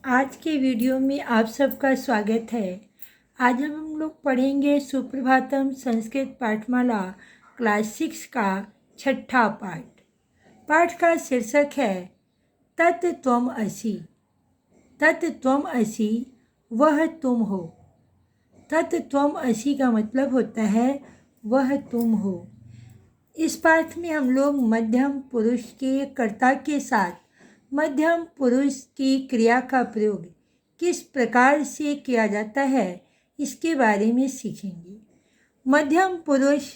आज के वीडियो में आप सबका स्वागत है। आज हम लोग पढ़ेंगे सुप्रभातम संस्कृत पाठमाला क्लास 6 का छठा पाठ। पाठ का शीर्षक है तत् त्वम असि। तत् त्वम असि, वह तुम हो। तत् त्वम असि का मतलब होता है वह तुम हो। इस पाठ में हम लोग मध्यम पुरुष के कर्ता के साथ मध्यम पुरुष की क्रिया का प्रयोग किस प्रकार से किया जाता है इसके बारे में सीखेंगे। मध्यम पुरुष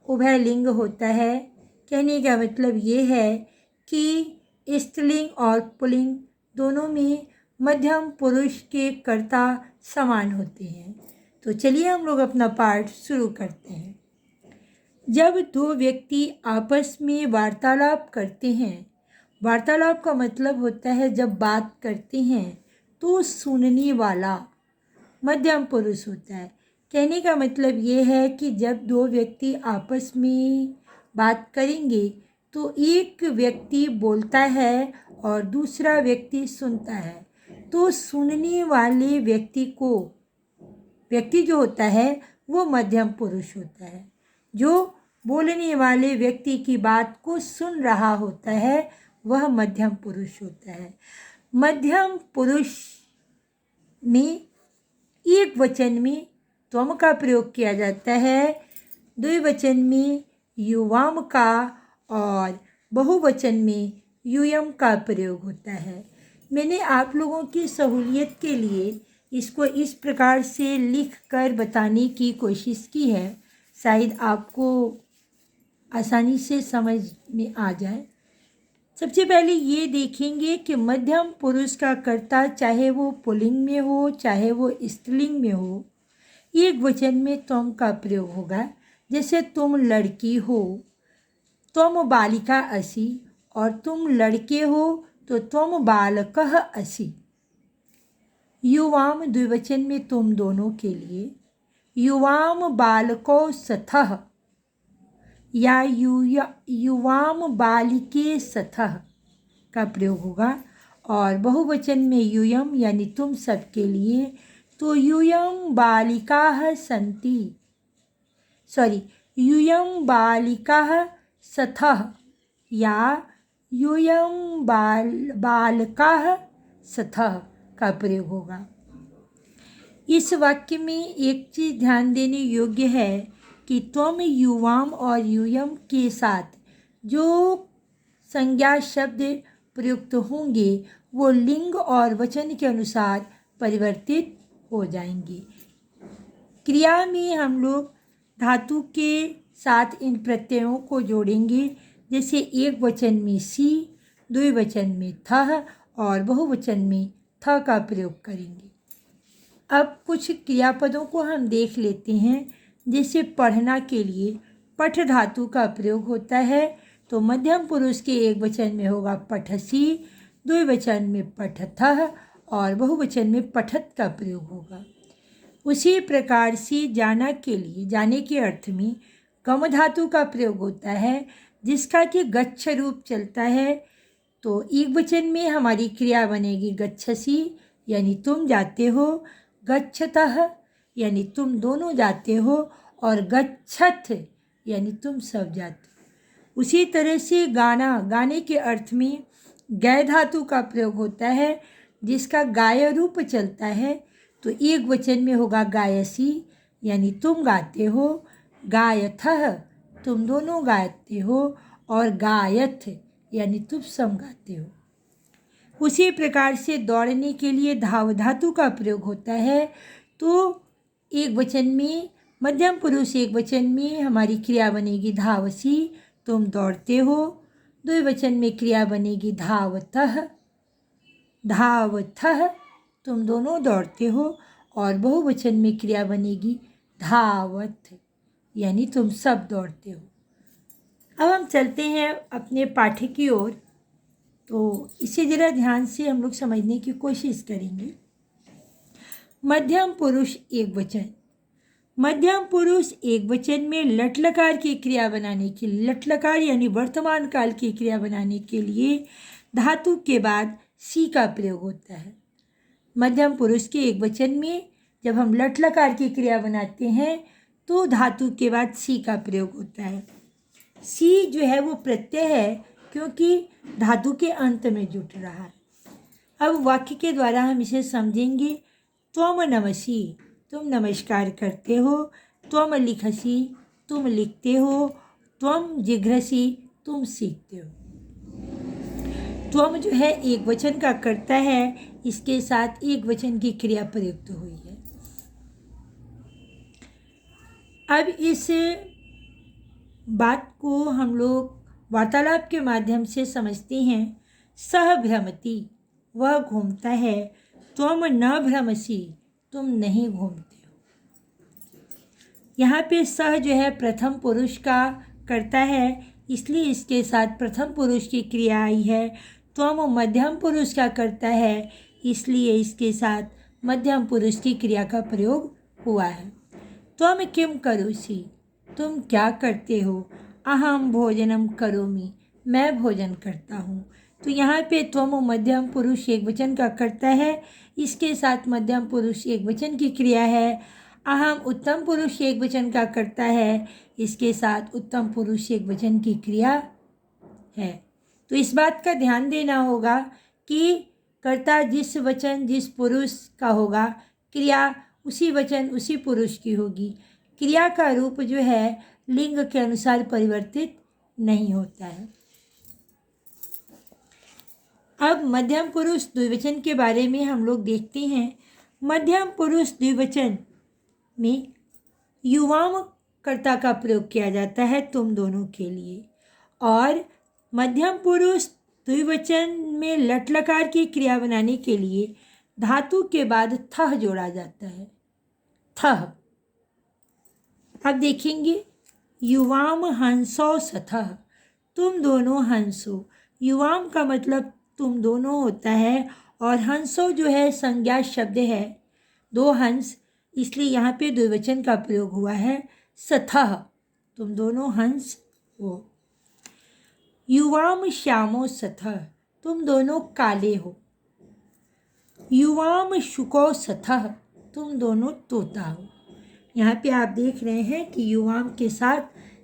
उभयलिंग होता है। कहने का मतलब ये है कि स्त्रीलिंग और पुल्लिंग दोनों में मध्यम पुरुष के कर्ता समान होते हैं। तो चलिए हम लोग अपना पाठ शुरू करते हैं। जब दो व्यक्ति आपस में वार्तालाप करते हैं, वार्तालाप का मतलब होता है जब बात करते हैं तो सुनने वाला मध्यम पुरुष होता है। कहने का मतलब ये है कि जब दो व्यक्ति आपस में बात करेंगे तो एक व्यक्ति बोलता है और दूसरा व्यक्ति सुनता है, तो सुनने वाले व्यक्ति जो होता है वो मध्यम पुरुष होता है। जो बोलने वाले व्यक्ति की बात को सुन रहा होता है वह मध्यम पुरुष होता है। मध्यम पुरुष में एक वचन में त्वम का प्रयोग किया जाता है, द्विवचन में युवाम का और बहुवचन में यूयम का प्रयोग होता है। मैंने आप लोगों की सहूलियत के लिए इसको इस प्रकार से लिख कर बताने की कोशिश की है, शायद आपको आसानी से समझ में आ जाए। सबसे पहले ये देखेंगे कि मध्यम पुरुष का कर्ता चाहे वो पुल्लिंग में हो चाहे वो स्त्रीलिंग में हो, एक वचन में त्वम का प्रयोग होगा। जैसे तुम लड़की हो, त्वम बालिका असि, और तुम लड़के हो तो त्वम बालकः असि। युवाम द्विवचन में तुम दोनों के लिए, युवाम बालको सथः या युवाम बालिके सथः का प्रयोग होगा। और बहुवचन में यूयम यानी तुम सब के लिए, तो यूयम बालिकाः सन्ति, यूयम बालिकाः सथः या यूयम बालकाः सथः का प्रयोग होगा। इस वाक्य में एक चीज़ ध्यान देने योग्य है कि त्वम युवाम और यूयम के साथ जो संज्ञा शब्द प्रयुक्त होंगे वो लिंग और वचन के अनुसार परिवर्तित हो जाएंगे। क्रिया में हम लोग धातु के साथ इन प्रत्ययों को जोड़ेंगे। जैसे एक वचन में सी, द्विवचन में थः और बहुवचन में थ का प्रयोग करेंगे। अब कुछ क्रियापदों को हम देख लेते हैं। जैसे पढ़ना के लिए पठ धातु का प्रयोग होता है, तो मध्यम पुरुष के एक वचन में होगा पठसी, द्विवचन में पठथः और बहुवचन में पठत का प्रयोग होगा। उसी प्रकार से जाना के लिए जाने के अर्थ में गम धातु का प्रयोग होता है, जिसका कि गच्छ रूप चलता है। तो एक वचन में हमारी क्रिया बनेगी गच्छसी यानी तुम जाते हो, गच्छतः यानी तुम दोनों जाते हो, और गच्छथ यानी तुम सब जाते हो। उसी तरह से गाने के अर्थ में गय धातु का प्रयोग होता है, जिसका गाय रूप चलता है। तो एक वचन में होगा गायसी यानी तुम गाते हो, गायथः तुम दोनों गाते हो, और गायथ यानी तुम सब गाते हो। उसी प्रकार से दौड़ने के लिए धाव धातु का प्रयोग होता है। तो एक वचन में मध्यम पुरुष एक वचन में हमारी क्रिया बनेगी धावसी, तुम दौड़ते हो। द्विवचन में क्रिया बनेगी धावतः, तुम दोनों दौड़ते हो, और बहुवचन में क्रिया बनेगी धावत यानी तुम सब दौड़ते हो। अब हम चलते हैं अपने पाठ की ओर, तो इसे ज़रा ध्यान से हम लोग समझने की कोशिश करेंगे। मध्यम पुरुष एक वचन, मध्यम पुरुष एक वचन में लट लकार की क्रिया बनाने के लिए, लट लकार यानी वर्तमान काल की क्रिया बनाने के लिए धातु के बाद सी का प्रयोग होता है। मध्यम पुरुष के एक वचन में जब हम लट लकार की क्रिया बनाते हैं तो धातु के बाद सी का प्रयोग होता है। सी जो है वो प्रत्यय है क्योंकि धातु के अंत में जुट रहा है। अब वाक्य के द्वारा हम इसे समझेंगे। त्वम नमसि, तुम नमस्कार करते हो। त्वम लिखसि, तुम लिखते हो। त्वम जिघ्रसि, तुम सीखते हो। त्वम जो है एक वचन का कर्ता है, इसके साथ एक वचन की क्रिया प्रयुक्त हुई है। अब इस बात को हम लोग वार्तालाप के माध्यम से समझते हैं। सह भ्रमति, वह घूमता है। त्वम न भ्रमसि, तुम नहीं घूमते हो। यहाँ पे सह जो है प्रथम पुरुष का कर्ता है, इसलिए इसके साथ प्रथम पुरुष की क्रिया आई है। त्वम मध्यम पुरुष का कर्ता है, इसलिए इसके साथ मध्यम पुरुष की क्रिया का प्रयोग हुआ है। त्वम किम करोसि, तुम क्या करते हो। अहम भोजनम करोमि, मैं भोजन करता हूँ। तो यहाँ पे त्वम मध्यम पुरुष एक वचन का कर्ता है, इसके साथ मध्यम पुरुष एक वचन की क्रिया है। अहम उत्तम पुरुष एक वचन का कर्ता है, इसके साथ उत्तम पुरुष एक वचन की क्रिया है। तो इस बात का ध्यान देना होगा कि कर्ता जिस वचन जिस पुरुष का होगा, क्रिया उसी वचन उसी पुरुष की होगी। क्रिया का रूप जो है लिंग के अनुसार परिवर्तित नहीं होता है। अब मध्यम पुरुष द्विवचन के बारे में हम लोग देखते हैं। मध्यम पुरुष द्विवचन में युवाम कर्ता का प्रयोग किया जाता है तुम दोनों के लिए, और मध्यम पुरुष द्विवचन में लट लकार की क्रिया बनाने के लिए धातु के बाद थह जोड़ा जाता है। थह। अब देखेंगे, युवाम हंसो सथह, तुम दोनों हंसो। युवाम का मतलब तुम दोनों होता है, और हंसो जो है संज्ञा शब्द है, दो हंस, इसलिए यहाँ पे द्विवचन का प्रयोग हुआ है। सथह, तुम दोनों हंस हो। युवाम श्यामो सथह, तुम दोनों काले हो। युवाम शुको सथह, तुम दोनों तोता हो। यहाँ पे आप देख रहे हैं कि युवाम के साथ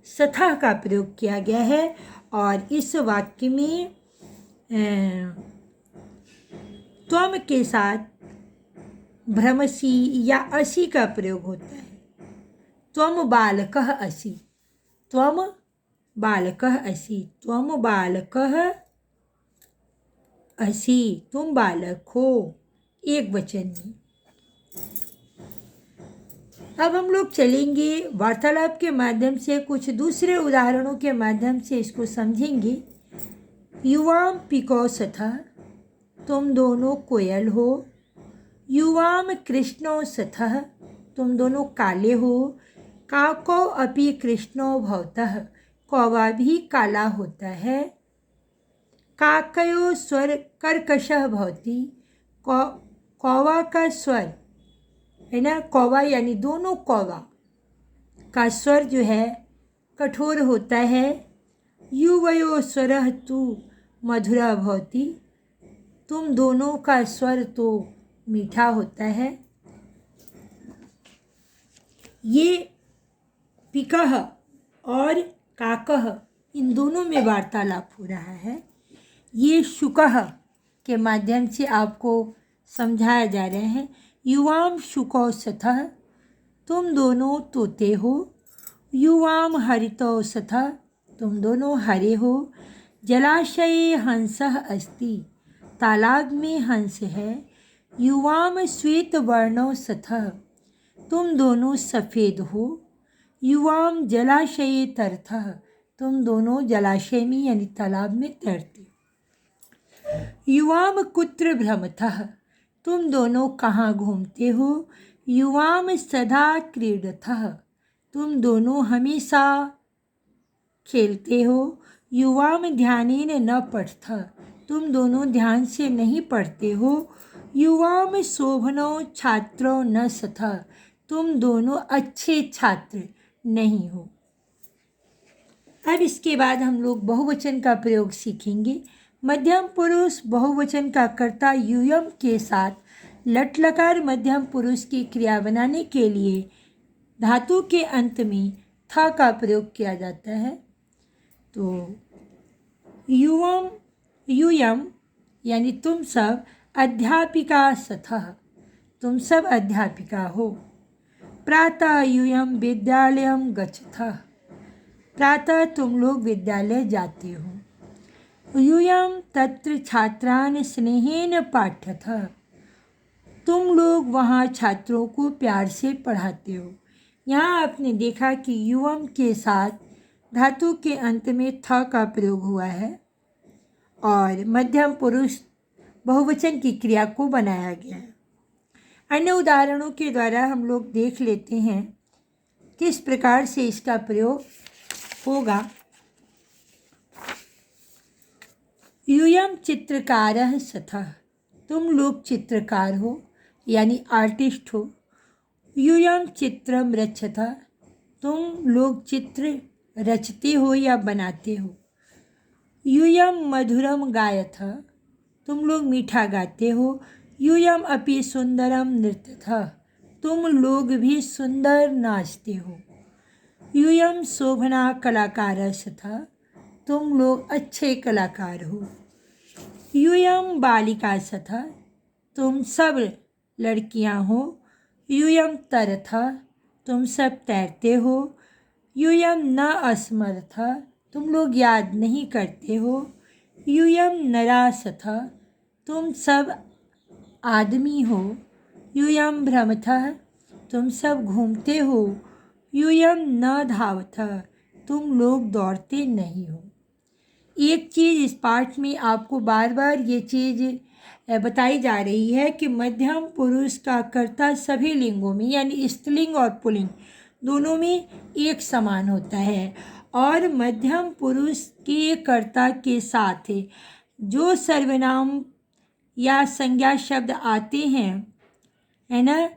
सथह का प्रयोग किया गया है, और इस वाक्य में त्वम के साथ भ्रमसि या असि का प्रयोग होता है। त्वम बालकः असि, त्वम बालकः असि, त्वम बालकः असि, तुम बालक हो, एक वचन में। अब हम लोग चलेंगे वार्तालाप के माध्यम से, कुछ दूसरे उदाहरणों के माध्यम से इसको समझेंगे। युवाम पिको सथः, तुम दोनों कोयल हो। युवाम कृष्णो सथः, तुम दोनों काले हो। काको अपि कृष्णो भवतः, कौवा भी काला होता है। काकयो स्वर कर्कशः भवति, कौवा का स्वर है ना, कौवा यानी दोनों कौवा का स्वर जो है कठोर होता है। युवयो स्वरः तु मधुरा भवति, तुम दोनों का स्वर तो मीठा होता है। ये पिकः और काकः, इन दोनों में वार्तालाप हो रहा है। ये शुकः के माध्यम से आपको समझाया जा रहे हैं। युवाम शुको सथः, तुम दोनों तोते हो। युवाम हरितो सथः, तुम दोनों हरे हो। जलाशये हंसः अस्ति, तालाब में हंस है। युवाम श्वेत वर्णो सथः, तुम दोनों सफ़ेद हो। युवाम जलाशये तरथः, तुम दोनों जलाशय में यानी तालाब में तैरते हो। युवाम कुत्र भ्रमतः, तुम दोनों कहाँ घूमते हो। युवाम सदा क्रीडतः, तुम दोनों हमेशा खेलते हो। युवाम ध्यानेन न पठतः, तुम दोनों ध्यान से नहीं पढ़ते हो। युवाम शोभनो छात्रो न सथः, तुम दोनों अच्छे छात्र नहीं हो। अब इसके बाद हम लोग बहुवचन का प्रयोग सीखेंगे। मध्यम पुरुष बहुवचन का कर्ता यूयम के साथ लट लकार मध्यम पुरुष की क्रिया बनाने के लिए धातु के अंत में था का प्रयोग किया जाता है। तो यूयम यानी तुम सब अध्यापिका सथः, तुम सब अध्यापिका हो। प्रातः यूयम विद्यालयम गच्छथः, प्रातः तुम लोग विद्यालय जाते हो। यूयम तत्र छात्रान स्नेहेन पाठ्यथः, तुम लोग वहाँ छात्रों को प्यार से पढ़ाते हो। यहाँ आपने देखा कि युवम के साथ धातु के अंत में थ का प्रयोग हुआ है और मध्यम पुरुष बहुवचन की क्रिया को बनाया गया है। अन्य उदाहरणों के द्वारा हम लोग देख लेते हैं किस प्रकार से इसका प्रयोग होगा। यूयम चित्रकारः सथः, तुम लोग चित्रकार हो यानी आर्टिस्ट हो। यूयम चित्रम रचतः, तुम लोग चित्र रचते हो या बनाते हो। यूयम मधुरम गायथः, तुम लोग मीठा गाते हो। यूयम अपि सुंदरम नृत्यथः, तुम लोग भी सुंदर नाचते हो। यूयम शोभना कलाकारस्तः, तुम लोग अच्छे कलाकार हो। यूयम बालिका सथा, तुम सब लड़कियां हो। यूयम तरथा, तुम सब तैरते हो। यूयम न अस्मरथा, तुम लोग याद नहीं करते हो। यूयम नरासथा, तुम सब आदमी हो। यूयम भ्रमथः, तुम सब घूमते हो। यूयम न धावथः, तुम लोग दौड़ते नहीं हो। एक चीज़ इस पाठ में आपको बार बार ये चीज़ बताई जा रही है कि मध्यम पुरुष का कर्ता सभी लिंगों में यानी स्त्रीलिंग और पुल्लिंग दोनों में एक समान होता है और मध्यम पुरुष के कर्ता के साथ जो सर्वनाम या संज्ञा शब्द आते हैं, है ना,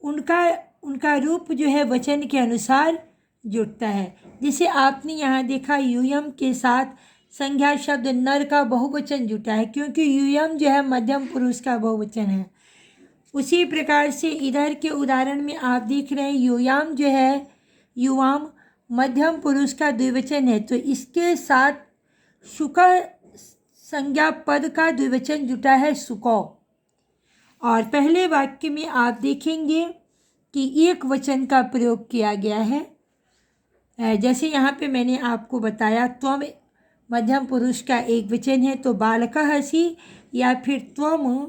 उनका रूप जो है वचन के अनुसार जुड़ता है। जिसे आपने यहाँ देखा यूयम के साथ संज्ञा शब्द नर का बहुवचन जुटा है क्योंकि यूयम जो है मध्यम पुरुष का बहुवचन है। उसी प्रकार से इधर के उदाहरण में आप देख रहे हैं यूयाम जो है युवाम मध्यम पुरुष का द्विवचन है, तो इसके साथ सुका संज्ञा पद का द्विवचन जुटा है सुकौ। और पहले वाक्य में आप देखेंगे कि एक वचन का प्रयोग किया गया है। जैसे यहाँ पे मैंने आपको बताया त्वम मध्यम पुरुष का एक वचन है, तो बालकः असि या फिर त्वम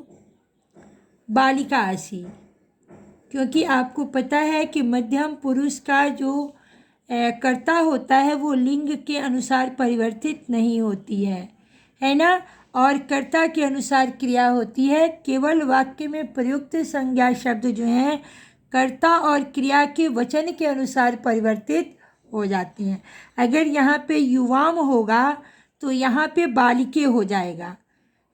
बालिका असि, क्योंकि आपको पता है कि मध्यम पुरुष का जो कर्ता होता है वो लिंग के अनुसार परिवर्तित नहीं होती है ना, और कर्ता के अनुसार क्रिया होती है। केवल वाक्य में प्रयुक्त संज्ञा शब्द जो हैं कर्ता और क्रिया के वचन के अनुसार परिवर्तित हो जाते हैं। अगर यहाँ पे युवाम होगा तो यहाँ पे बालिके हो जाएगा।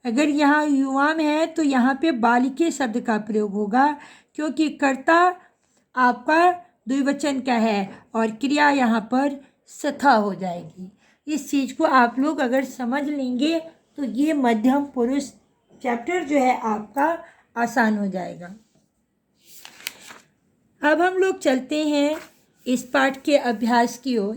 अगर यहाँ युवाम है तो यहाँ पे बालिके शब्द का प्रयोग होगा क्योंकि कर्ता आपका द्विवचन का है और क्रिया यहाँ पर सथा हो जाएगी। इस चीज़ को आप लोग अगर समझ लेंगे तो ये मध्यम पुरुष चैप्टर जो है आपका आसान हो जाएगा। अब हम लोग चलते हैं इस पाठ के अभ्यास की ओर।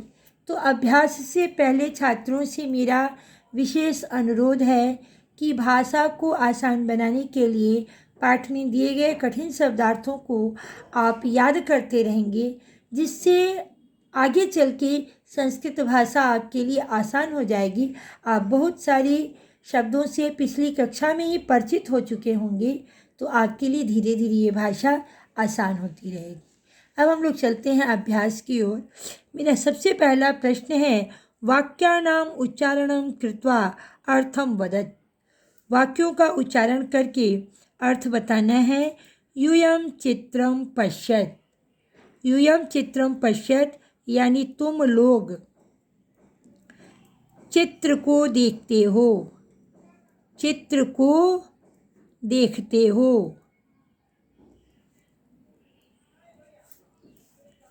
तो अभ्यास से पहले छात्रों से मेरा विशेष अनुरोध है कि भाषा को आसान बनाने के लिए पाठ में दिए गए कठिन शब्दार्थों को आप याद करते रहेंगे, जिससे आगे चल के संस्कृत भाषा आपके लिए आसान हो जाएगी। आप बहुत सारी शब्दों से पिछली कक्षा में ही परिचित हो चुके होंगे, तो आपके लिए धीरे धीरे ये भाषा आसान होती रहेगी। अब हम लोग चलते हैं अभ्यास की ओर। मेरा सबसे पहला प्रश्न है वाक्यानाम उच्चारणम कृत्वा अर्थम वदत। वाक्यों का उच्चारण करके अर्थ बताना है। यूयम चित्रम पश्यत, यूयम चित्रम पश्यत यानी तुम लोग चित्र को देखते हो, चित्र को देखते हो।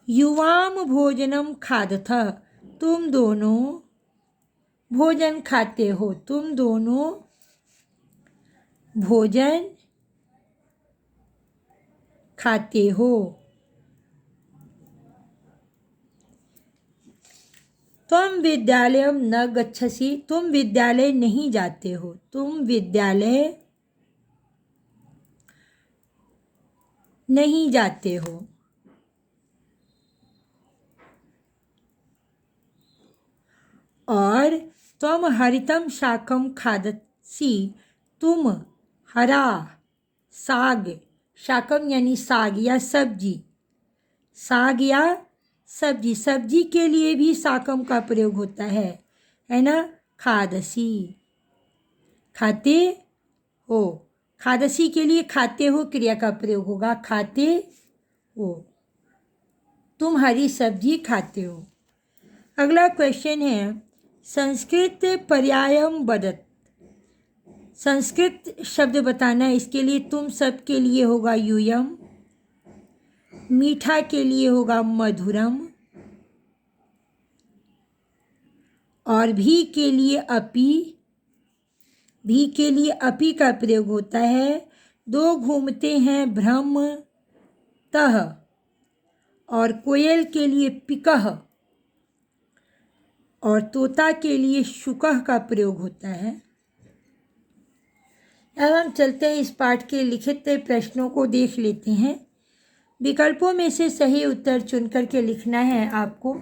युवाम भोजनम खादथ, तुम दोनों भोजन खाते हो, तुम दोनों भोजन खाते हो। तुम विद्यालय न गच्छसि, तुम विद्यालय नहीं जाते हो। तुम विद्यालय नहीं जाते हो। और तुम हरितम शाकम खादसि, तुम हरा साग, शाकम यानी साग या सब्जी, साग या सब्जी, सब्जी के लिए भी साकम का प्रयोग होता है ना। खादसी, खाते हो। खादसी के लिए खाते हो क्रिया का प्रयोग होगा, खाते हो। तुम हरी सब्जी खाते हो। अगला क्वेश्चन है संस्कृत पर्यायम वदत। संस्कृत शब्द बताना है, इसके लिए तुम सब के लिए होगा यूयम, मीठा के लिए होगा मधुरम, और भी के लिए अपी, भी के लिए अपी का प्रयोग होता है। दो घूमते हैं भ्रमतः, और कोयल के लिए पिकह, और तोता के लिए शुकह का प्रयोग होता है। अब हम चलते हैं इस पाठ के लिखित प्रश्नों को देख लेते हैं। विकल्पों में से सही उत्तर चुन करके लिखना है आपको।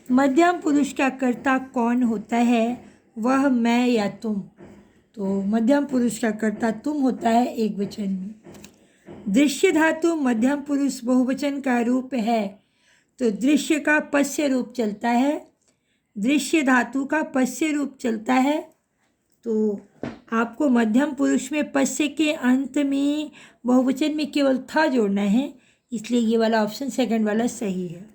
मध्यम पुरुष का कर्ता कौन होता है? वह, मैं या तुम। तो मध्यम पुरुष का कर्ता तुम होता है एक वचन में। दृश्य धातु मध्यम पुरुष बहुवचन का रूप है, तो दृश्य का पश्य रूप चलता है। दृश्य धातु का पश्य रूप चलता है, तो आपको मध्यम पुरुष में पश्य के अंत में बहुवचन में केवल था जोड़ना है, इसलिए ये वाला ऑप्शन सेकंड वाला सही है।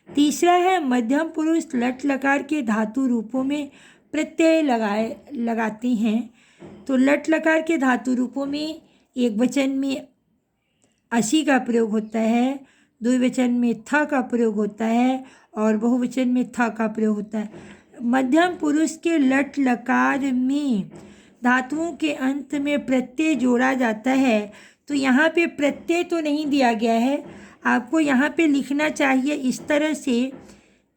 तीसरा है मध्यम पुरुष लट लकार के धातु रूपों में प्रत्यय लगाते हैं। तो लट लकार के धातु रूपों में एक वचन में असी का प्रयोग होता है, द्विवचन में था का प्रयोग होता है, और बहुवचन में था का प्रयोग होता है। मध्यम पुरुष के लट लकार में धातुओं के अंत में प्रत्यय जोड़ा जाता है, तो यहाँ पे प्रत्यय तो नहीं दिया गया है। आपको यहाँ पे लिखना चाहिए इस तरह से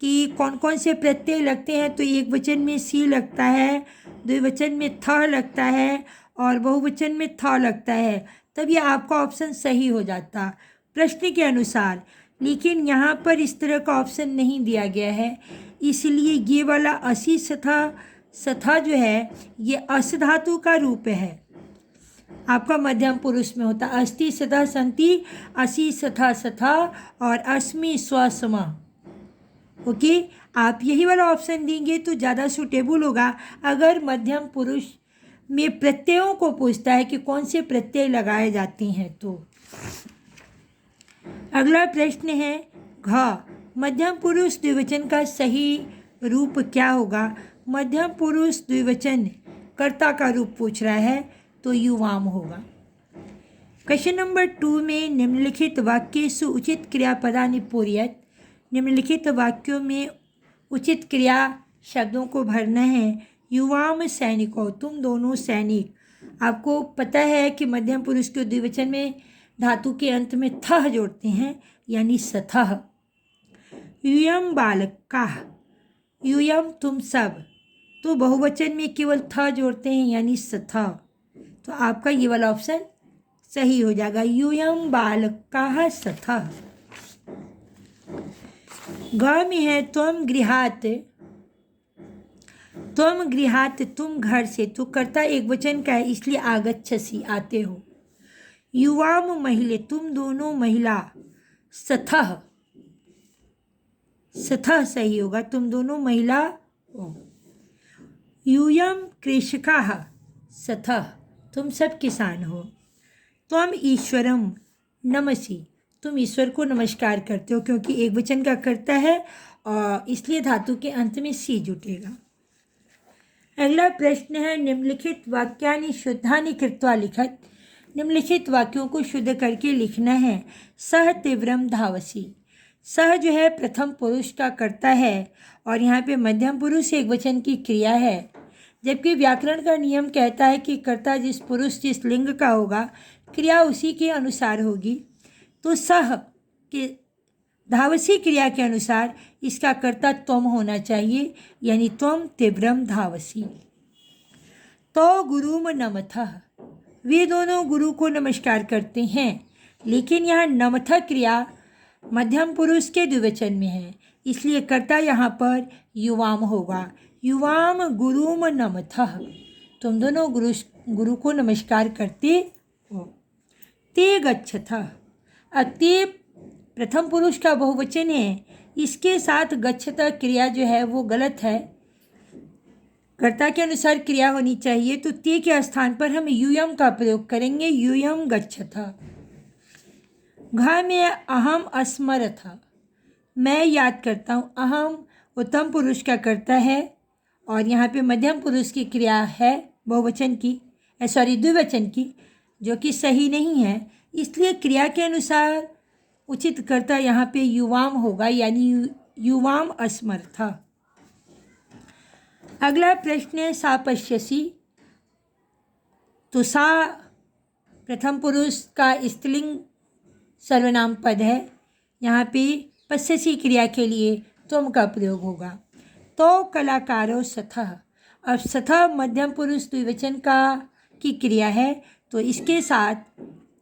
कि कौन कौन से प्रत्यय लगते हैं। तो एक वचन में सी लगता है, द्विवचन में थ लगता है, और बहुवचन में थ लगता है, तब ये आपका ऑप्शन सही हो जाता प्रश्न के अनुसार। लेकिन यहाँ पर इस तरह का ऑप्शन नहीं दिया गया है, इसलिए ये वाला असी सथा जो है ये अस धातु का रूप है। आपका मध्यम पुरुष में होता अस्ति सथा संति, असी सथा सथा, और अस्मि स्वसमा। ओके, आप यही वाला ऑप्शन देंगे तो ज़्यादा सूटेबल होगा। अगर मध्यम पुरुष में प्रत्ययों को पूछता है कि कौन से प्रत्यय लगाए जाते हैं तो। अगला प्रश्न है घ, मध्यम पुरुष द्विवचन का सही रूप क्या होगा? मध्यम पुरुष द्विवचन कर्ता का रूप पूछ रहा है, तो युवाम होगा। क्वेश्चन नंबर 2 में निम्नलिखित वाक्येषु उचित क्रियापदानि पूरयत। निम्नलिखित वाक्यों में उचित क्रिया शब्दों को भरना है। युवाम सैनिकों, तुम दोनों सैनिक। आपको पता है कि मध्यम पुरुष के द्विवचन में धातु के अंत में थह जोड़ते हैं, यानी सथह। यूयम बालकाः, यूयम तुम सब, तो बहुवचन में केवल थ जोड़ते हैं, यानी सथः। तो आपका ये वाला ऑप्शन सही हो जाएगा, यूयम बालकाः सथः। ग में है त्वम गृहात्, त्वम गृहात् तुम घर से, तो कर्ता एक वचन का है इसलिए आगच्छसि आते हो। युवाम महिले, तुम दोनों महिला, सथः, सथः सही होगा, तुम दोनों महिला हो। यूयम कृषकाः सथः, तुम सब किसान हो। त्वम ईश्वरम नमसि, तुम ईश्वर को नमस्कार करते हो, क्योंकि एक वचन का कर्ता है और इसलिए धातु के अंत में सी जुटेगा। अगला प्रश्न है निम्नलिखित वाक्यानि शुद्धानि कृत्वा लिखत। निम्नलिखित वाक्यों को शुद्ध करके लिखना है। सह तीव्रम धावसी, सह जो है प्रथम पुरुष का कर्ता है और यहाँ पे मध्यम पुरुष एक वचन की क्रिया है, जबकि व्याकरण का नियम कहता है कि कर्ता जिस पुरुष जिस लिंग का होगा क्रिया उसी के अनुसार होगी। तो सह के धावसी क्रिया के अनुसार इसका कर्ता त्वम होना चाहिए, यानी त्वम तीव्रम धावसी। तो गुरुम नमथः, वे दोनों गुरु को नमस्कार करते हैं, लेकिन यहाँ नमथ क्रिया मध्यम पुरुष के द्विवचन में है, इसलिए कर्ता यहाँ पर युवाम होगा। युवाम गुरुम नमथः, तुम दोनों गुरु को नमस्कार करते हो। ते गच्छथः, अब ते प्रथम पुरुष का बहुवचन है, इसके साथ गच्छतः क्रिया जो है वो गलत है, कर्ता के अनुसार क्रिया होनी चाहिए। तो ते के स्थान पर हम यूयम का प्रयोग करेंगे, यूयम गच्छतः। घ में अहम अस्मरथ, मैं याद करता हूँ। अहम उत्तम पुरुष का कर्ता है और यहाँ पे मध्यम पुरुष की क्रिया है बहुवचन की, द्विवचन की, जो कि सही नहीं है, इसलिए क्रिया के अनुसार उचित कर्ता यहाँ पे युवाम होगा, यानी युवाम अस्मर्थ। अगला प्रश्न है सा पश्यसि। तो सा प्रथम पुरुष का स्त्रीलिंग सर्वनाम पद है, यहाँ पे पश्यसि क्रिया के लिए त्वम का प्रयोग होगा। तो कलाकारो सथः, अब सथः मध्यम पुरुष द्विवचन की क्रिया है, तो इसके साथ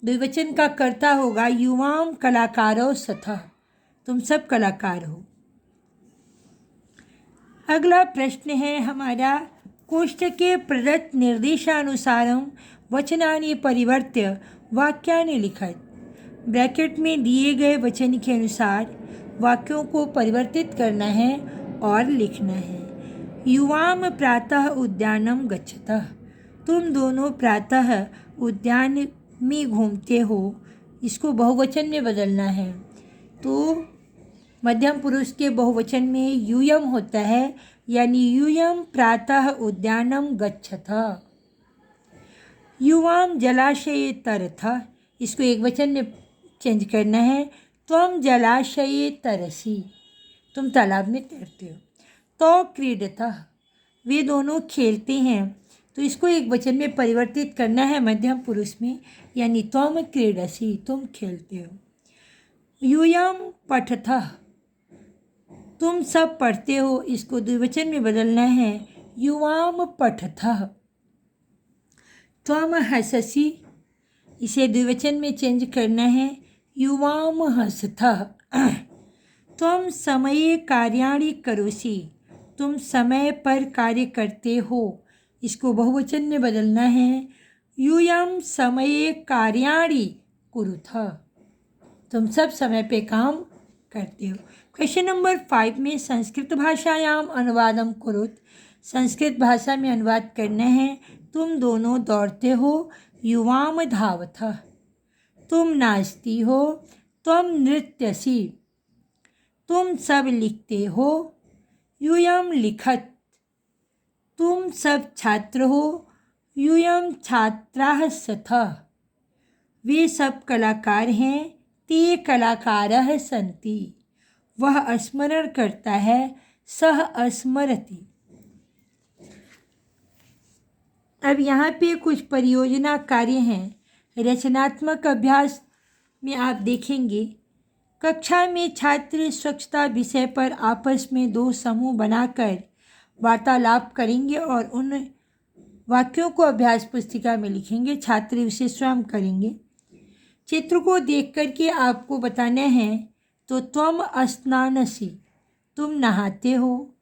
द्विवचन का कर्ता होगा युवाम कलाकारो सथः, तुम सब कलाकार हो। अगला प्रश्न है हमारा, कोष्ठके प्रदत्त निर्देशानुसारम वचनानि परिवर्त्य वाक्यानि लिखत। ब्रैकेट में दिए गए वचन के अनुसार वाक्यों को परिवर्तित करना है और लिखना है। युवाम प्रातः उद्यानम गच्छतः, तुम दोनों प्रातः उद्यान में घूमते हो, इसको बहुवचन में बदलना है। तो मध्यम पुरुष के बहुवचन में यूयम होता है, यानी यूयम प्रातः उद्यानम गच्छतः। युवाम जलाशये तरथ, इसको एक वचन में चेंज करना है, त्वम जलाशये तरसी, तुम तालाब में तैरते हो। तो क्रीडतः, वे दोनों खेलते हैं, तो इसको एक वचन में परिवर्तित करना है मध्यम पुरुष में, यानी त्वम क्रीडसी, तुम खेलते हो। यूयम पठतः, तुम सब पढ़ते हो, इसको द्विवचन में बदलना है, युवाम पठतः। त्वम हससि, इसे द्विवचन में चेंज करना है, युवाम हसतः। त्वम समये कार्याणि करोसि, तुम समय पर कार्य करते हो, इसको बहुवचन में बदलना है, यूयम समये कार्याणि कुरुतः, तुम सब समय पे काम करते हो। क्वेश्चन नंबर 5 में संस्कृत भाषायाम अनुवादम कुरुत, संस्कृत भाषा में अनुवाद करना है। तुम दोनों दौड़ते हो, युवाम धावतः, तुम नाचती हो, त्वम नृत्यसि, तुम सब लिखते हो, यूयम लिखत, तुम सब छात्र हो, यूयम छात्राः सथः, वे सब कलाकार हैं, ते कलाकारः सन्ति, वह स्मरण करता है, सह स्मरति। अब यहाँ पे कुछ परियोजना कार्य हैं। रचनात्मक अभ्यास में आप देखेंगे, कक्षा में छात्र स्वच्छता विषय पर आपस में 2 समूह बनाकर वार्तालाप करेंगे और उन वाक्यों को अभ्यास पुस्तिका में लिखेंगे। छात्र इसे स्वयं करेंगे। चित्र को देख कर के आपको बताना है। तो त्वम स्नानसि, तुम नहाते हो,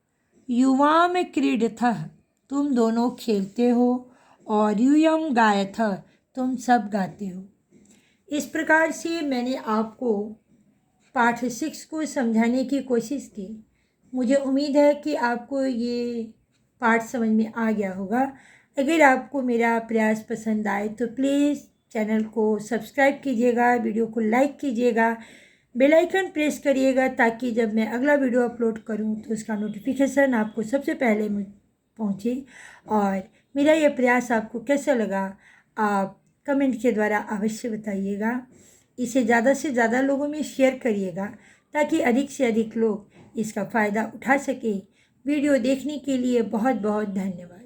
युवाम क्रीडथः, तुम दोनों खेलते हो, और यूयम गायथः, तुम सब गाते हो। इस प्रकार से मैंने आपको पाठ 6 को समझाने की कोशिश की। मुझे उम्मीद है कि आपको ये पाठ समझ में आ गया होगा। अगर आपको मेरा प्रयास पसंद आए तो प्लीज़ चैनल को सब्सक्राइब कीजिएगा, वीडियो को लाइक कीजिएगा, बेल आइकन प्रेस करिएगा, ताकि जब मैं अगला वीडियो अपलोड करूं तो उसका नोटिफिकेशन आपको सबसे पहले पहुंचे। और मेरा ये प्रयास आपको कैसा लगा आप कमेंट के द्वारा अवश्य बताइएगा। इसे ज़्यादा से ज़्यादा लोगों में शेयर करिएगा, ताकि अधिक से अधिक लोग इसका फ़ायदा उठा सके। वीडियो देखने के लिए बहुत बहुत धन्यवाद।